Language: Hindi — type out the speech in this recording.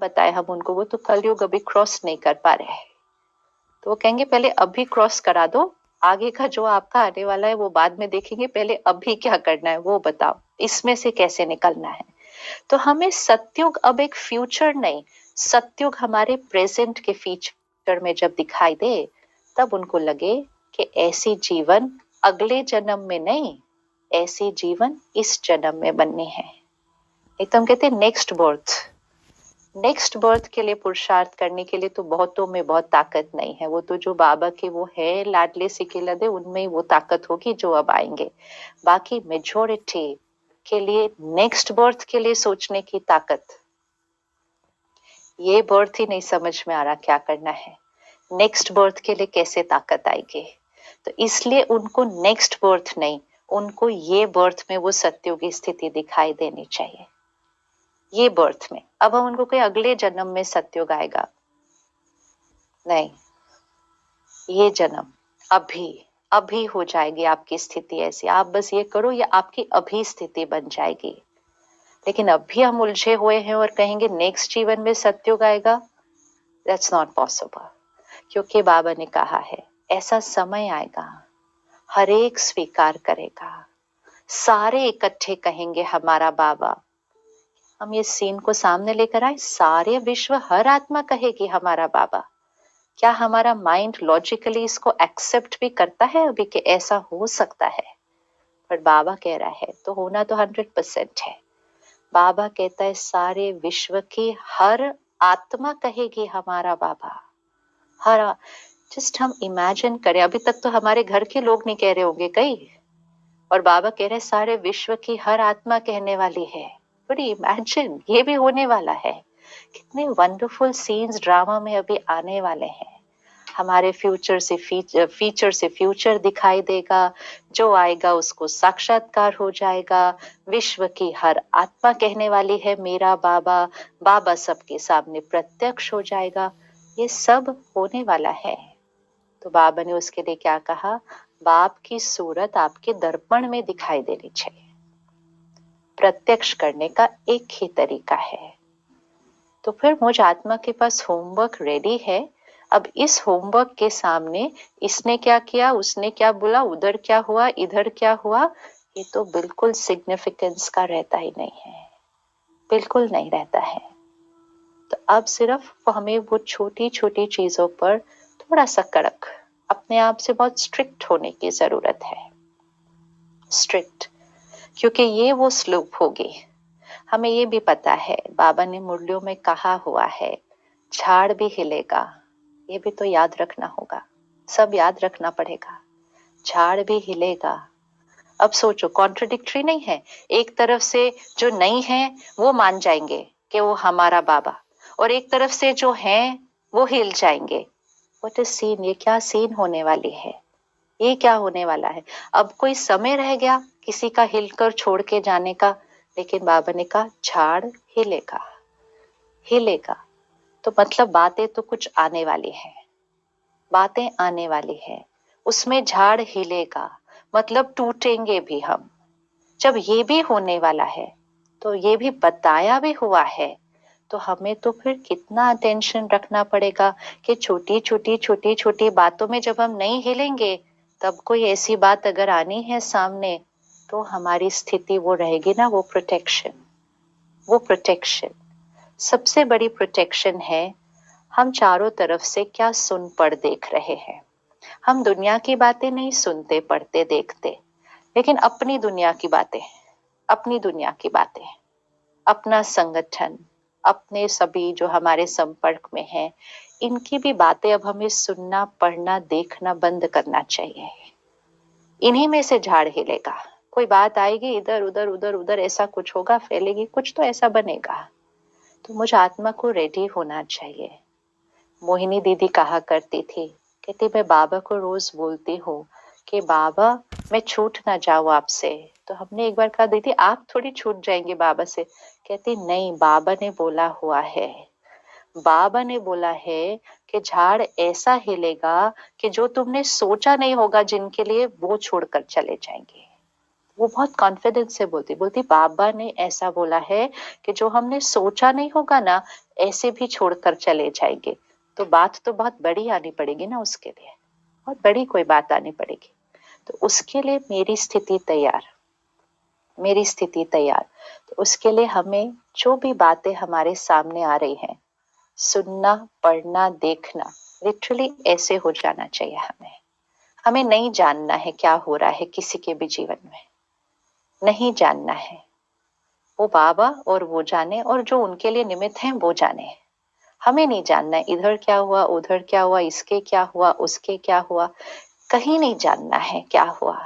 बताए हम उनको, वो तो कलयुग अभी क्रॉस नहीं कर पा रहे हैं। तो वो कहेंगे पहले अभी क्रॉस करा दो, आगे का जो आपका आने वाला है वो बाद में देखेंगे, पहले अभी क्या करना है वो बताओ, इसमें से कैसे निकलना है। तो हमें सतयुग अब एक फ्यूचर नहीं, सतयुग हमारे प्रेजेंट के फ्यूचर में जब दिखाई दे, तब उनको लगे कि ऐसी जीवन अगले जन्म में नहीं, ऐसी जीवन इस जन्म में बननी है। एक तो हम कहते हैं नेक्स्ट बर्थ, नेक्स्ट बर्थ के लिए पुरुषार्थ करने के लिए तो बहुतों में बहुत ताकत नहीं है, वो तो जो बाबा के वो है लाडले सिके लदे, उनमें ही वो ताकत होगी जो अब आएंगे। बाकी मेजोरिटी के लिए नेक्स्ट बर्थ के लिए सोचने की ताकत, ये बर्थ ही नहीं समझ में आ रहा क्या करना है, नेक्स्ट बर्थ के लिए कैसे ताकत आएगी। तो इसलिए उनको नेक्स्ट बर्थ नहीं, उनको ये बर्थ में वो सत्युग की स्थिति दिखाई देनी चाहिए, ये बर्थ में। अब हम उनको कोई अगले जन्म में सत्युग आएगा नहीं, ये जन्म अभी अभी हो जाएगी आपकी स्थिति ऐसी, आप बस ये करो, ये आपकी अभी स्थिति बन जाएगी। लेकिन अभी हम उलझे हुए हैं और कहेंगे नेक्स्ट जीवन में सत्युग आएगा, दैट्स नॉट पॉसिबल। क्योंकि बाबा ने कहा है ऐसा समय आएगा, हर एक स्वीकार करेगा, सारे इकट्ठे कहेंगे हमारा बाबा। हम ये सीन को सामने लेकर आए, सारे विश्व हर आत्मा कहेगी हमारा बाबा। क्या हमारा माइंड लॉजिकली इसको एक्सेप्ट भी करता है अभी कि ऐसा हो सकता है? पर बाबा कह रहा है तो होना तो 100% है। बाबा कहता है सारे विश्व की हर आत्मा कहेगी हमारा बाबा। हर, जस्ट हम इमेजिन करें, अभी तक तो हमारे घर के लोग नहीं कह रहे होंगे कई, और बाबा कह रहे सारे विश्व की हर आत्मा कहने वाली है। बड़ी इमेजिन, ये भी होने वाला है। कितने वंडरफुल सीन्स ड्रामा में अभी आने वाले हैं। हमारे फ्यूचर से फीचर से फ्यूचर दिखाई देगा, जो आएगा उसको साक्षात्कार हो जाएगा। विश्व की हर आत्मा कहने वाली है मेरा बाबा, बाबा सबके सामने प्रत्यक्ष हो जाएगा। ये सब होने वाला है। तो बाबा ने उसके लिए क्या कहा, बाप की सूरत आपके दर्पण में दिखाई देनी चाहिए। प्रत्यक्ष करने का एक ही तरीका है। तो फिर मुझ आत्मा के पास होमवर्क रेडी है। अब इस होमवर्क के सामने इसने क्या किया, उसने क्या बोला, उधर क्या हुआ, इधर क्या हुआ, ये तो बिल्कुल सिग्निफिकेंस का रहता ही नहीं है, बिल्कुल नहीं रहता है। तो अब सिर्फ हमें वो छोटी छोटी चीजों पर थोड़ा सा कड़क, अपने आप से बहुत स्ट्रिक्ट होने की जरूरत है। स्ट्रिक्ट, क्योंकि ये वो स्लोप होगी। हमें ये भी पता है बाबा ने मुरलियों में कहा हुआ है झाड़ भी हिलेगा, ये भी तो याद रखना होगा, सब याद रखना पड़ेगा। झाड़ भी हिलेगा। अब सोचो कॉन्ट्रडिक्टरी नहीं है, एक तरफ से जो नहीं है वो मान जाएंगे कि वो हमारा बाबा, और एक तरफ से जो है वो हिल जाएंगे। व्हाट इज सीन, ये क्या सीन होने वाली है, ये क्या होने वाला है। अब कोई समय रह गया किसी का हिलकर छोड़ के जाने का, लेकिन बाबा ने कहा झाड़ हिलेगा, हिलेगा। तो मतलब बातें तो कुछ आने वाली है, बातें आने वाली है, उसमें झाड़ हिलेगा, मतलब टूटेंगे भी हम। जब ये भी होने वाला है तो ये भी बताया भी हुआ है, तो हमें तो फिर कितना अटेंशन रखना पड़ेगा कि छोटी छोटी छोटी छोटी बातों में जब हम नहीं हिलेंगे, तब कोई ऐसी बात अगर आनी है सामने, तो हमारी स्थिति वो रहेगी ना, वो प्रोटेक्शन। वो प्रोटेक्शन सबसे बड़ी प्रोटेक्शन है। हम चारों तरफ से क्या सुन पढ़ देख रहे हैं। हम दुनिया की बातें नहीं सुनते पढ़ते देखते, लेकिन अपनी दुनिया की बातें, अपनी दुनिया की बातें, अपना संगठन, अपने सभी जो हमारे संपर्क में हैं, इनकी भी बातें अब हमें सुनना पढ़ना देखना बंद करना चाहिए। इन्हीं में से झाड़ हिलेगा, कोई बात आएगी इधर उधर उधर उधर, ऐसा कुछ होगा, फैलेगी कुछ, तो ऐसा बनेगा। तो मुझ आत्मा को रेडी होना चाहिए। मोहिनी दीदी कहा करती थी, कहती मैं बाबा को रोज बोलती हूँ कि बाबा मैं छूट ना जाऊं आपसे। तो हमने एक बार कहा दीदी आप थोड़ी छूट जाएंगे बाबा से, कहती नहीं, बाबा ने बोला हुआ है, बाबा ने बोला है कि झाड़ ऐसा हिलेगा कि जो तुमने सोचा नहीं होगा जिनके लिए, वो छोड़कर चले जाएंगे। वो बहुत कॉन्फिडेंस से बोलती बोलती बाबा ने ऐसा बोला है कि जो हमने सोचा नहीं होगा ना, ऐसे भी छोड़कर चले जाएंगे। तो बात तो बहुत बड़ी आनी पड़ेगी ना उसके लिए, बहुत बड़ी कोई बात आनी पड़ेगी। तो उसके लिए मेरी स्थिति तैयार, मेरी स्थिति तैयार। तो उसके लिए हमें जो भी बातें हमारे सामने आ रही हैं, सुनना, पढ़ना, देखना, लिटरली ऐसे हो जाना चाहिए हमें। हमें नहीं जानना है क्या हो रहा है किसी के भी जीवन में, नहीं जानना है। वो बाबा और वो जाने, और जो उनके लिए निमित्त हैं वो जाने। हमें नहीं जानना है इधर क्या हुआ, उधर क्या हुआ, इसके क्या हुआ, उसके क्या हुआ, कहीं नहीं जानना है क्या हुआ।